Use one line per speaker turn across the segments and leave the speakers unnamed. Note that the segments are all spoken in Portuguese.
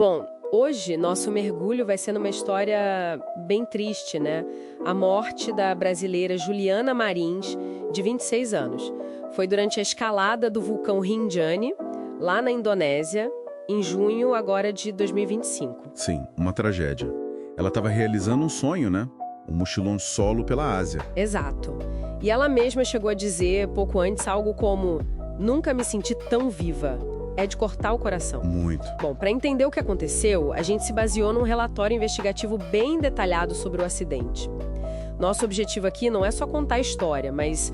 Bom, hoje nosso mergulho vai ser numa história bem triste, né? A morte da brasileira Juliana Marins, de 26 anos. Foi durante a escalada do vulcão Rinjani, lá na Indonésia, em junho agora de 2025.
Sim, uma tragédia. Ela estava realizando um sonho, né? Um mochilão solo pela Ásia.
Exato. E ela mesma chegou a dizer, pouco antes, algo como: "Nunca me senti tão viva. É de cortar o coração."
Muito.
Bom, para entender o que aconteceu, a gente se baseou num relatório investigativo bem detalhado sobre o acidente. Nosso objetivo aqui não é só contar a história, mas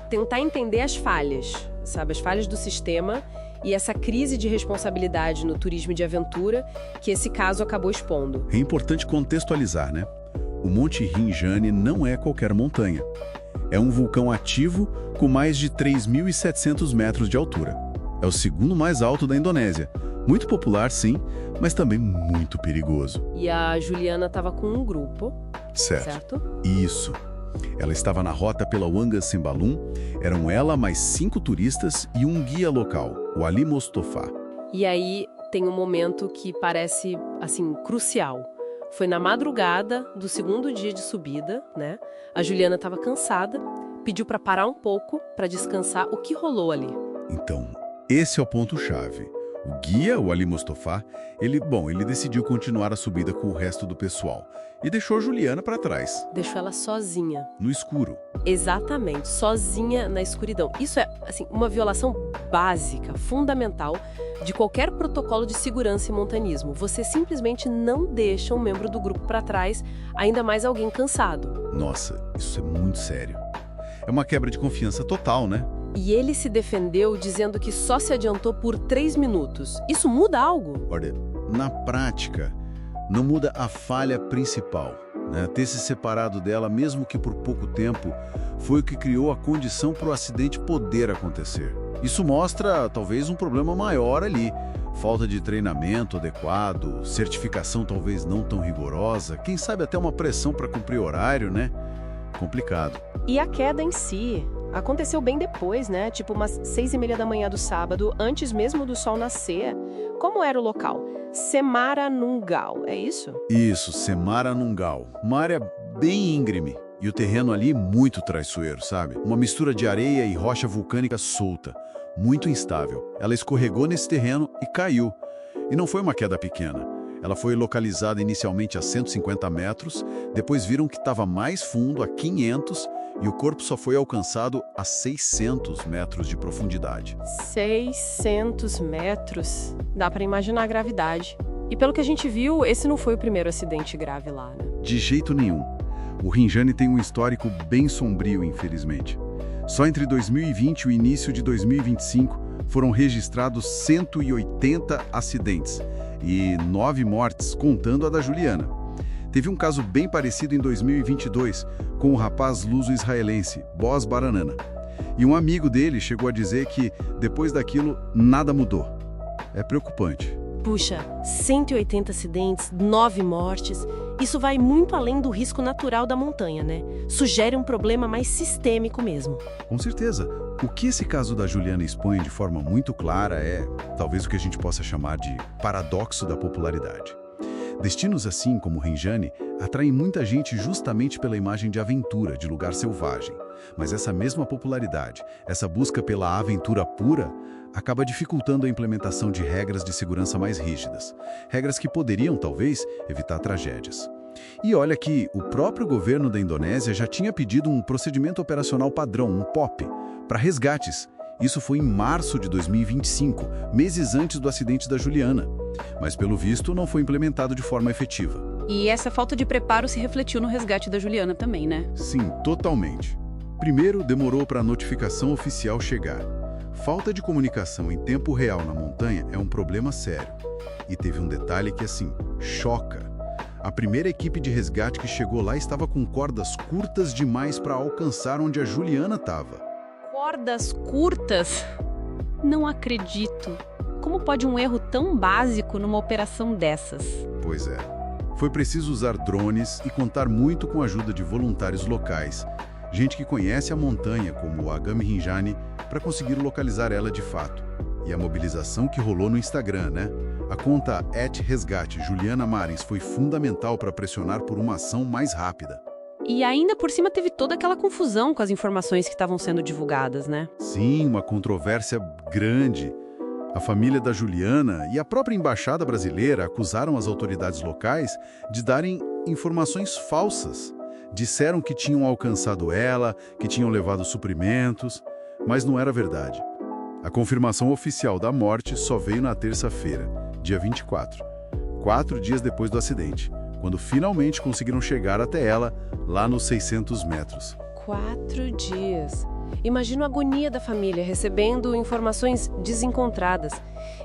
tentar entender as falhas, sabe? As falhas do sistema e essa crise de responsabilidade no turismo de aventura que esse caso acabou expondo.
É importante contextualizar, né? O Monte Rinjani não é qualquer montanha. É um vulcão ativo com mais de 3.700 metros de altura. É o segundo mais alto da Indonésia. Muito popular, sim, mas também muito perigoso.
E a Juliana estava com um grupo, certo?
Isso. Ela estava na rota pela Wanga Sembalun. Eram ela mais 5 turistas e um guia local, o Ali Mostofa.
E aí tem um momento que parece, assim, crucial. Foi na madrugada do segundo dia de subida, né? A Juliana estava cansada, pediu para parar um pouco, para descansar. O que rolou ali?
Então, esse é o ponto-chave. O guia, o Ali Mostofa, ele decidiu continuar a subida com o resto do pessoal e deixou a Juliana para trás.
Deixou ela sozinha.
No escuro.
Exatamente, sozinha na escuridão. Isso é, assim, uma violação básica, fundamental, de qualquer protocolo de segurança e montanismo. Você simplesmente não deixa um membro do grupo para trás, ainda mais alguém cansado.
Nossa, isso é muito sério. É uma quebra de confiança total, né?
E ele se defendeu dizendo que só se adiantou por 3 minutos. Isso muda algo?
Olha, na prática, não muda a falha principal, né? Ter se separado dela, mesmo que por pouco tempo, foi o que criou a condição para o acidente poder acontecer. Isso mostra, talvez, um problema maior ali. Falta de treinamento adequado, certificação talvez não tão rigorosa, quem sabe até uma pressão para cumprir horário, né? Complicado.
E a queda em si aconteceu bem depois, né? Tipo umas 6:30 da manhã do sábado, antes mesmo do sol nascer. Como era o local? Semarnungal, é isso?
Isso, Semarnungal. Uma área bem íngreme. E o terreno ali muito traiçoeiro, sabe? Uma mistura de areia e rocha vulcânica solta. Muito instável. Ela escorregou nesse terreno e caiu. E não foi uma queda pequena. Ela foi localizada inicialmente a 150 metros, depois viram que estava mais fundo, a 500, e o corpo só foi alcançado a 600 metros de profundidade.
600 metros? Dá para imaginar a gravidade. E pelo que a gente viu, esse não foi o primeiro acidente grave lá, né?
De jeito nenhum. O Rinjani tem um histórico bem sombrio, infelizmente. Só entre 2020 e o início de 2025 foram registrados 180 acidentes e 9 mortes, contando a da Juliana. Teve um caso bem parecido em 2022, com o rapaz luso-israelense, Boaz Baranana. E um amigo dele chegou a dizer que, depois daquilo, nada mudou. É preocupante.
Puxa, 180 acidentes, 9 mortes. Isso vai muito além do risco natural da montanha, né? Sugere um problema mais sistêmico mesmo.
Com certeza. O que esse caso da Juliana expõe de forma muito clara é, talvez o que a gente possa chamar de paradoxo da popularidade. Destinos assim como o Rinjani atraem muita gente justamente pela imagem de aventura, de lugar selvagem. Mas essa mesma popularidade, essa busca pela aventura pura, acaba dificultando a implementação de regras de segurança mais rígidas. Regras que poderiam, talvez, evitar tragédias. E olha que o próprio governo da Indonésia já tinha pedido um procedimento operacional padrão, um POP, para resgates. Isso foi em março de 2025, meses antes do acidente da Juliana. Mas, pelo visto, não foi implementado de forma efetiva.
E essa falta de preparo se refletiu no resgate da Juliana também, né?
Sim, totalmente. Primeiro, demorou para a notificação oficial chegar. Falta de comunicação em tempo real na montanha é um problema sério. E teve um detalhe que, assim, choca. A primeira equipe de resgate que chegou lá estava com cordas curtas demais para alcançar onde a Juliana estava.
Cordas curtas? Não acredito. Como pode um erro tão básico numa operação dessas?
Pois é. Foi preciso usar drones e contar muito com a ajuda de voluntários locais, gente que conhece a montanha, como o Agami Rinjani, para conseguir localizar ela de fato. E a mobilização que rolou no Instagram, né? A conta @resgate Juliana Marins foi fundamental para pressionar por uma ação mais rápida.
E ainda por cima teve toda aquela confusão com as informações que estavam sendo divulgadas, né?
Sim, uma controvérsia grande. A família da Juliana e a própria embaixada brasileira acusaram as autoridades locais de darem informações falsas. Disseram que tinham alcançado ela, que tinham levado suprimentos, mas não era verdade. A confirmação oficial da morte só veio na terça-feira, dia 24, 4 dias depois do acidente, quando finalmente conseguiram chegar até ela, lá nos 600 metros.
4 dias. Imagino a agonia da família recebendo informações desencontradas.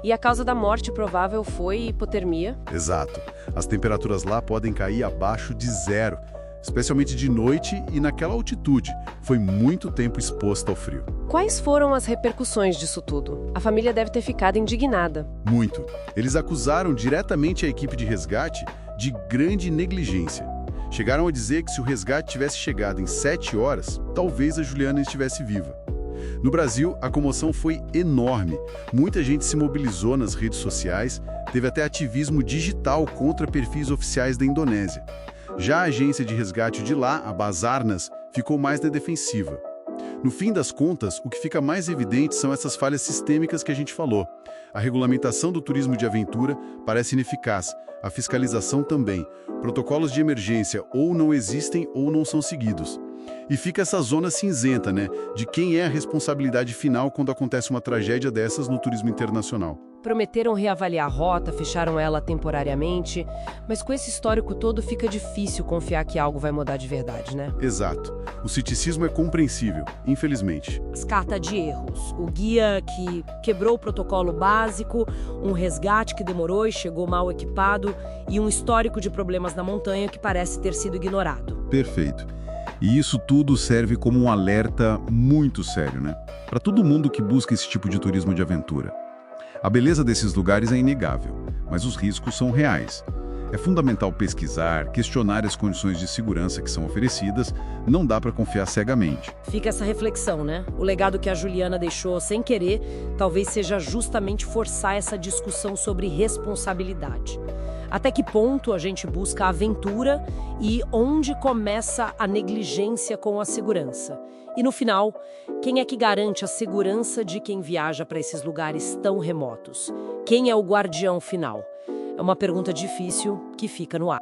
E a causa da morte provável foi hipotermia?
Exato. As temperaturas lá podem cair abaixo de 0, especialmente de noite e naquela altitude. Foi muito tempo exposta ao frio.
Quais foram as repercussões disso tudo? A família deve ter ficado indignada.
Muito. Eles acusaram diretamente a equipe de resgate de grande negligência. Chegaram a dizer que se o resgate tivesse chegado em 7 horas, talvez a Juliana estivesse viva. No Brasil, a comoção foi enorme. Muita gente se mobilizou nas redes sociais, teve até ativismo digital contra perfis oficiais da Indonésia. Já a agência de resgate de lá, a Basarnas, ficou mais na defensiva. No fim das contas, o que fica mais evidente são essas falhas sistêmicas que a gente falou. A regulamentação do turismo de aventura parece ineficaz, a fiscalização também. Protocolos de emergência ou não existem ou não são seguidos. E fica essa zona cinzenta, né? De quem é a responsabilidade final quando acontece uma tragédia dessas no turismo internacional.
Prometeram reavaliar a rota, fecharam ela temporariamente, mas com esse histórico todo fica difícil confiar que algo vai mudar de verdade, né?
Exato. O ceticismo é compreensível, infelizmente.
As cartas de erros, o guia que quebrou o protocolo básico, um resgate que demorou e chegou mal equipado e um histórico de problemas na montanha que parece ter sido ignorado.
Perfeito. E isso tudo serve como um alerta muito sério, né? Para todo mundo que busca esse tipo de turismo de aventura. A beleza desses lugares é inegável, mas os riscos são reais. É fundamental pesquisar, questionar as condições de segurança que são oferecidas, não dá para confiar cegamente.
Fica essa reflexão, né? O legado que a Juliana deixou sem querer talvez seja justamente forçar essa discussão sobre responsabilidade. Até que ponto a gente busca a aventura e onde começa a negligência com a segurança? E no final, quem é que garante a segurança de quem viaja para esses lugares tão remotos? Quem é o guardião final? É uma pergunta difícil que fica no ar.